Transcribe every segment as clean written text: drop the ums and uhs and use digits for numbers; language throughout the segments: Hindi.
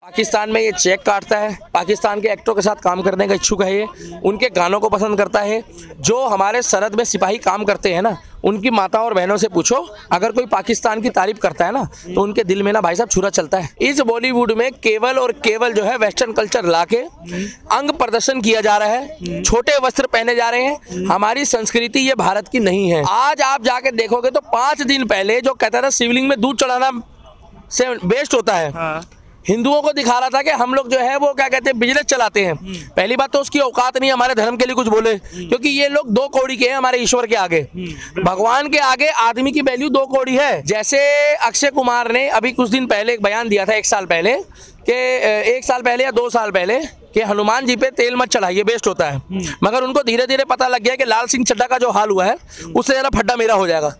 पाकिस्तान में ये चेक काटता है, पाकिस्तान के एक्टरों के साथ काम करने का इच्छुक है, ये उनके गानों को पसंद करता है। जो हमारे सरहद में सिपाही काम करते हैं ना, उनकी माताओं और बहनों से पूछो, अगर कोई पाकिस्तान की तारीफ करता है ना तो उनके दिल में ना भाई साहब छुरा चलता है। इस बॉलीवुड में केवल और केवल जो है वेस्टर्न कल्चर लाके अंग प्रदर्शन किया जा रहा है, छोटे वस्त्र पहने जा रहे हैं। हमारी संस्कृति ये भारत की नहीं है। आज आप जाके देखोगे तो 5 दिन पहले जो कहता था शिवलिंग में दूध चढ़ाना से बेस्ट होता है, हिंदुओं को दिखा रहा था कि हम लोग जो है वो क्या कहते हैं बिजनेस चलाते हैं। पहली बात तो उसकी औकात नहीं हमारे धर्म के लिए कुछ बोले, क्योंकि ये लोग 2 कौड़ी के हैं हमारे ईश्वर के आगे। भगवान के आगे आदमी की वैल्यू 2 कौड़ी है। जैसे अक्षय कुमार ने अभी कुछ दिन पहले एक बयान दिया था, 1 साल पहले कि 1 साल पहले या 2 साल पहले कि हनुमान जी पे तेल मत चढ़ाइए, बेस्ट होता है। मगर उनको धीरे धीरे पता लग गया कि लाल सिंह चड्ढा का जो हाल हुआ है उससे ज़्यादा फड्डा मेरा हो जाएगा।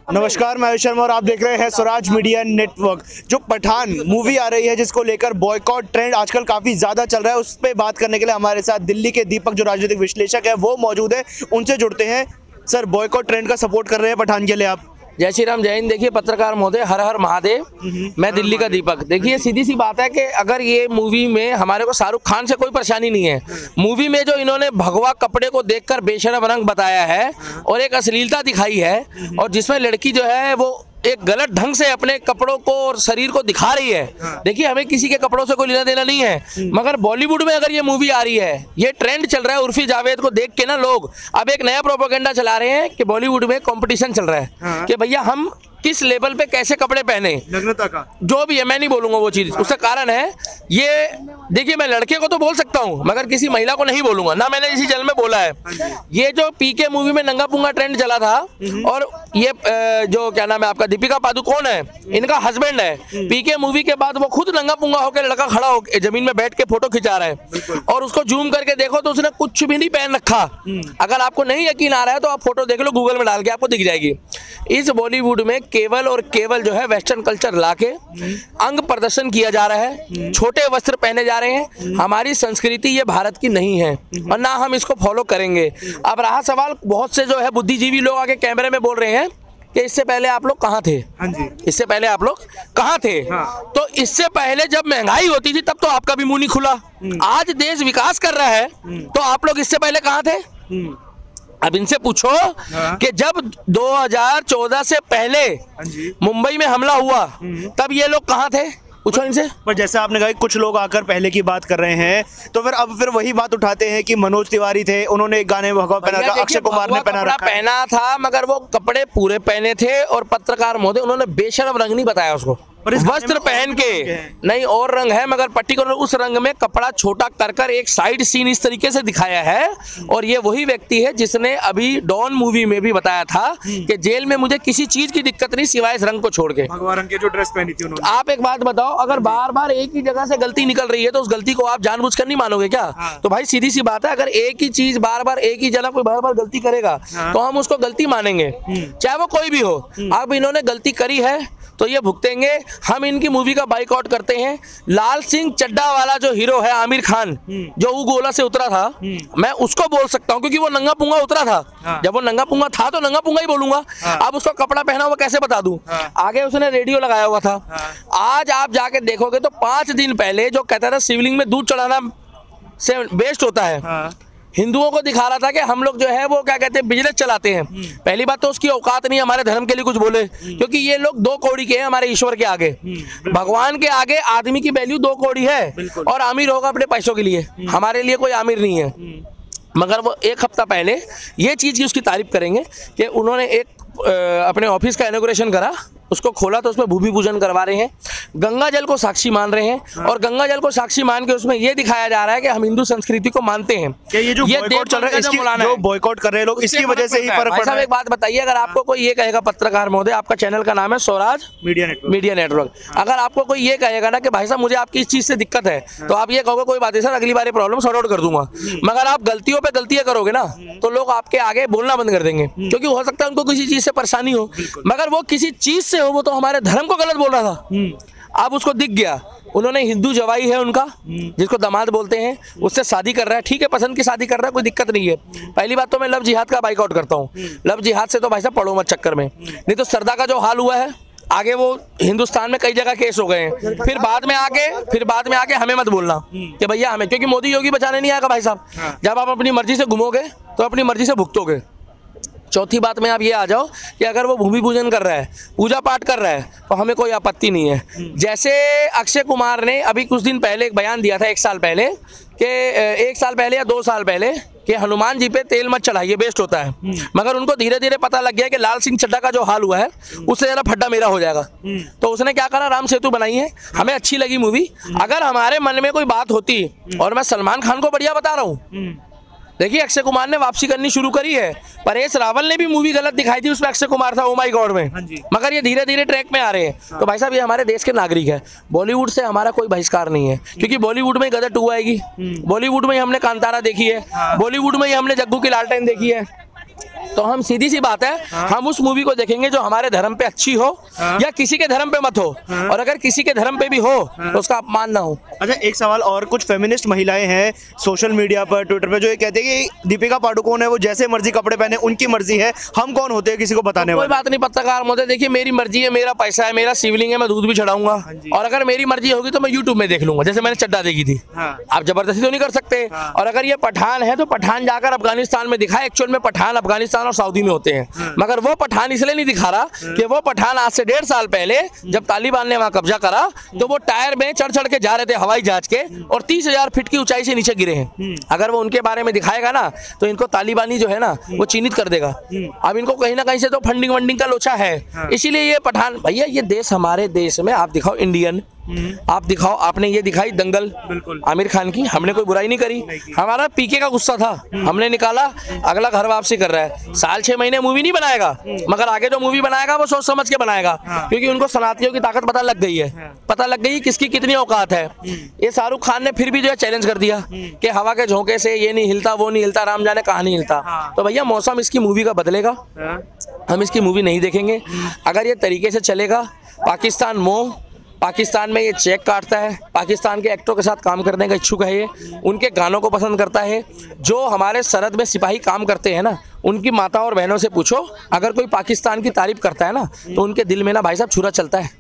नमस्कार, मैं आयुष शर्मा और आप देख रहे हैं स्वराज मीडिया नेटवर्क। जो पठान मूवी आ रही है जिसको लेकर बॉयकॉट ट्रेंड आजकल काफ़ी ज़्यादा चल रहा है, उस पर बात करने के लिए हमारे साथ दिल्ली के दीपक जो राजनीतिक विश्लेषक है वो मौजूद है, उनसे जुड़ते हैं। सर, बॉयकॉट ट्रेंड का सपोर्ट कर रहे हैं पठान के लिए आप? जय श्री राम, जय हिंद। देखिए पत्रकार महोदय, हर हर महादेव। मैं दिल्ली का दीपक। देखिए सीधी सी बात है कि अगर ये मूवी में हमारे को शाहरुख खान से कोई परेशानी नहीं है, मूवी में जो इन्होंने भगवा कपड़े को देखकर बेशर्म रंग बताया है और एक अश्लीलता दिखाई है, और जिसमें लड़की जो है वो एक गलत ढंग से अपने कपड़ों को और शरीर को दिखा रही है। देखिए हमें किसी के कपड़ों से कोई लेना देना नहीं है, मगर बॉलीवुड में अगर ये मूवी आ रही है, ये ट्रेंड चल रहा है, उर्फी जावेद को देख के ना लोग अब एक नया प्रोपेगेंडा चला रहे हैं कि बॉलीवुड में कंपटीशन चल रहा है कि भैया हम किस लेवल पे कैसे कपड़े पहने, नग्नता का जो भी है। मैं नहीं बोलूंगा वो चीज, उसका कारण है ये। देखिए मैं लड़के को तो बोल सकता हूँ मगर किसी महिला को नहीं बोलूंगा, ना मैंने इसी चैनल में बोला है। ये जो पीके मूवी में नंगा पुंगा ट्रेंड चला था, और ये जो क्या नाम है आपका दीपिका पादुकोण है, इनका हस्बैंड है, पीके मूवी के बाद वो खुद नंगा पुंगा होकर लड़का खड़ा होकर जमीन में बैठ के फोटो खिंचा रहा है, और उसको जूम करके देखो तो उसने कुछ भी नहीं पहन रखा। अगर आपको नहीं यकीन आ रहा है तो आप फोटो देख लो, गूगल में डाल के आपको दिख जाएगी। इस बॉलीवुड में केवल और केवल जो है वेस्टर्न कल्चर लाके अंग प्रदर्शन किया जा रहा है, छोटे वस्त्र पहने जा रहे हैं। हमारी संस्कृति ये भारत की नहीं है और ना हम इसको फॉलो करेंगे। अब रहा सवाल, बहुत से जो है बुद्धिजीवी लोग आके कैमरे में बोल रहे हैं कि इससे पहले आप लोग कहाँ थे। हाँ जी, इससे पहले आप लोग कहाँ थे? हाँ। तो इससे पहले जब महंगाई होती थी तब तो आपका भी मुंह नहीं खुला। आज देश विकास कर रहा है तो आप लोग इससे पहले कहाँ थे? अब इनसे पूछो कि जब 2014 से पहले मुंबई में हमला हुआ तब ये लोग कहाँ थे? पूछो इनसे। पर जैसे आपने कहा कुछ लोग आकर पहले की बात कर रहे हैं, तो फिर वही बात उठाते हैं कि मनोज तिवारी थे, उन्होंने एक गाने में भगवा पहना था, अक्षय कुमार ने पहना था, मगर वो कपड़े पूरे पहने थे, और पत्रकार महोदय उन्होंने बेशर्म रंग नहीं बताया उसको, वस्त्र पहन के नहीं और रंग है, मगर पर्टिकुलर उस रंग में कपड़ा छोटा कर एक साइड सीन इस तरीके से दिखाया है। और ये वही व्यक्ति है जिसने अभी डॉन मूवी में भी बताया था कि जेल में मुझे किसी चीज की दिक्कत नहीं सिवाय इस रंग को छोड़ के, भगवा रंग की जो ड्रेस पहनी थी उन्होंने। आप एक बात बताओ, अगर बार बार एक ही जगह से गलती निकल रही है तो उस गलती को आप जानबूझकर नहीं मानोगे क्या? तो भाई सीधी सी बात है, अगर एक ही चीज बार बार एक ही जगह कोई बार बार गलती करेगा तो हम उसको गलती मानेंगे, चाहे वो कोई भी हो। अब इन्होंने गलती करी है तो ये भुगतेंगे। हम इनकी मूवी का बाइकआउट करते हैं। लाल सिंह चड्ढा वाला जो हीरो है आमिर खान, जो उगोला से उतरा था, मैं उसको बोल सकता हूँ क्योंकि वो नंगा पुंगा उतरा था। जब वो नंगा पुंगा था तो नंगा पुंगा ही बोलूंगा। अब उसको कपड़ा पहना हुआ कैसे बता दूं? आगे उसने रेडियो लगाया हुआ था। आज आप जाके देखोगे तो 5 दिन पहले जो कहता था शिवलिंग में दूध चढ़ाना से बेस्ट होता है, हिंदुओं को दिखा रहा था कि हम लोग जो है वो क्या कहते हैं बिजनेस चलाते हैं। पहली बात तो उसकी औकात नहीं हमारे धर्म के लिए कुछ बोले, क्योंकि ये लोग 2 कौड़ी के हैं हमारे ईश्वर के आगे। भगवान के आगे आदमी की वैल्यू 2 कौड़ी है, और आमिर होगा अपने पैसों के लिए, हमारे लिए कोई आमिर नहीं है। मगर वो 1 हफ्ता पहले ये चीज़ की उसकी तारीफ करेंगे कि उन्होंने एक अपने ऑफिस का इनॉग्रेशन करा, उसको खोला तो उसमें भूमि पूजन करवा रहे हैं, गंगा जल को साक्षी मान रहे हैं, और गंगा जल को साक्षी मान के उसमें ये दिखाया जा रहा है कि हम हिंदू संस्कृति को मानते हैं। ये जो बॉयकॉट चल रहा है, जो बॉयकॉट कर रहे हैं लोग, इसकी वजह से ही फर्क पड़ रहा है। एक बात बताइए, अगर आपको कोई ये कहेगा, पत्रकार महोदय आपका चैनल का नाम है स्वराज मीडिया नेटवर्क, अगर आपको कोई ये कहेगा ना कि भाई साहब मुझे आपकी इस चीज से दिक्कत है, तो आप ये कहोगे कोई बात नहीं सर, अगली बार प्रॉब्लम सॉर्ट आउट कर दूंगा। मगर आप गलतियों पे गलतियां करोगे ना तो लोग आपके आगे बोलना बंद कर देंगे, क्योंकि हो सकता है उनको किसी चीज से परेशानी हो, मगर वो किसी चीज से हो, वो तो हमारे धर्म को गलत बोल रहा था। अब उसको दिख गया, उन्होंने हिंदू जवाई है उनका, जिसको दामाद बोलते हैं, उससे शादी कर रहा है, ठीक है, पसंद की शादी कर रहा है, कोई दिक्कत नहीं है। पहली बात तो मैं लव जिहाद का बाइकआउट करता हूँ। लव जिहाद से तो भाई साहब पढ़ो मत चक्कर में, नहीं तो सरदा का जो हाल हुआ है, आगे वो हिंदुस्तान में कई जगह केस हो गए हैं। फिर बाद में आके हमें मत बोलना कि भैया हमें, क्योंकि मोदी योगी बचाने नहीं आएगा भाई साहब। जब आप अपनी मर्जी से घूमोगे तो अपनी मर्जी से भुगतोगे। चौथी बात में आप ये आ जाओ कि अगर वो भूमि पूजन कर रहा है, पूजा पाठ कर रहा है, तो हमें कोई आपत्ति नहीं है। जैसे अक्षय कुमार ने अभी कुछ दिन पहले एक बयान दिया था, 1 साल पहले, कि 1 साल पहले या 2 साल पहले, कि हनुमान जी पे तेल मत चढ़ाइए, बेस्ट होता है। मगर उनको धीरे धीरे पता लग गया कि लाल सिंह चड्ढा का जो हाल हुआ है उससे ज़्यादा फड्डा मेरा हो जाएगा। तो उसने क्या करा, राम सेतु बनाई है। हमें अच्छी लगी मूवी। अगर हमारे मन में कोई बात होती, और मैं सलमान खान को बढ़िया बता रहा हूँ, देखिए अक्षय कुमार ने वापसी करनी शुरू करी है। परेश रावल ने भी मूवी गलत दिखाई थी, उसमें अक्षय कुमार था, ओ माय गॉड में, मगर ये धीरे धीरे ट्रैक में आ रहे हैं। तो भाई साहब ये हमारे देश के नागरिक है। बॉलीवुड से हमारा कोई बहिष्कार नहीं है, क्योंकि बॉलीवुड में गदर 2 आएगी, बॉलीवुड में ही हमने कांतारा देखी है, बॉलीवुड में ही हमने जग्गू की लालटेन देखी है। तो हम सीधी सी बात है, हम उस मूवी को देखेंगे जो हमारे धर्म पे अच्छी हो, या किसी के धर्म पे मत हो, और अगर किसी के धर्म पे भी हो तो उसका अपमान ना हो। अच्छा, एक सवाल और, कुछ फेमिनिस्ट महिलाएं हैं सोशल मीडिया पर, ट्विटर पे, जो ये कहते हैं कि दीपिका पादुकोण है, वो जैसे मर्जी कपड़े पहने, उनकी मर्जी है, हम कौन होते हैं किसी को बताने वाले? कोई बात नहीं पत्रकार महोदय, देखिए मेरी मर्जी है, मेरा पैसा है, मेरा शिवलिंग है, मैं दूध भी चढ़ाऊंगा, और अगर मेरी मर्जी होगी तो मैं यूट्यूब में देख लूंगा, जैसे मैंने चड्डा देखी थी। आप जबरदस्ती तो नहीं कर सकते। और अगर ये पठान है तो पठान जाकर अफगानिस्तान में दिखाए। एक्चुअल में पठान अफगानिस्तान और सऊदी में होते हैं, मगर वो पठान इसलिए नहीं दिखा रहा कि वो पठान आज से 1.5 साल पहले जब तालिबान ने वहां कब्जा करा, तो वो टायर में चढ़ चढ़ के जा रहे थे हवाई जहाज के, और 30,000 फीट की ऊंचाई से नीचे गिरे हैं। अगर वो उनके बारे में दिखाएगा ना, तो इनको तालिबानी जो है ना वो चिन्हित कर देगा। अब इनको कहीं ना कहीं से तो फंडिंग वंडिंग का लोचा है, इसीलिए ये पठान, भैया ये देश, हमारे देश में आप दिखाओ इंडियन, आप दिखाओ, आपने ये दिखाई दंगल आमिर खान की, हमने कोई बुराई नहीं करी। हमारा पीके का गुस्सा था, हमने निकाला, अगला घर वापसी कर रहा है। साल 6 महीने मूवी नहीं बनाएगा, मगर आगे जो मूवी बनाएगा वो सोच समझ के बनाएगा, क्योंकि उनको सनातियों की ताकत पता लग गई है, पता लग गई किसकी कितनी औकात है। ये शाहरुख खान ने फिर भी जो है चैलेंज कर दिया कि हवा के झोंके से ये नहीं हिलता, वो नहीं हिलता, राम जाने कहाँ नहीं हिलता। तो भैया मौसम इसकी मूवी का बदलेगा, हम इसकी मूवी नहीं देखेंगे। अगर ये तरीके से चलेगा, पाकिस्तान मोह, पाकिस्तान में ये चेक काटता है, पाकिस्तान के एक्टरों के साथ काम करने का इच्छुक है, ये उनके गानों को पसंद करता है। जो हमारे सरहद में सिपाही काम करते हैं ना, उनकी माता और बहनों से पूछो, अगर कोई पाकिस्तान की तारीफ करता है ना, तो उनके दिल में ना भाई साहब छुरा चलता है।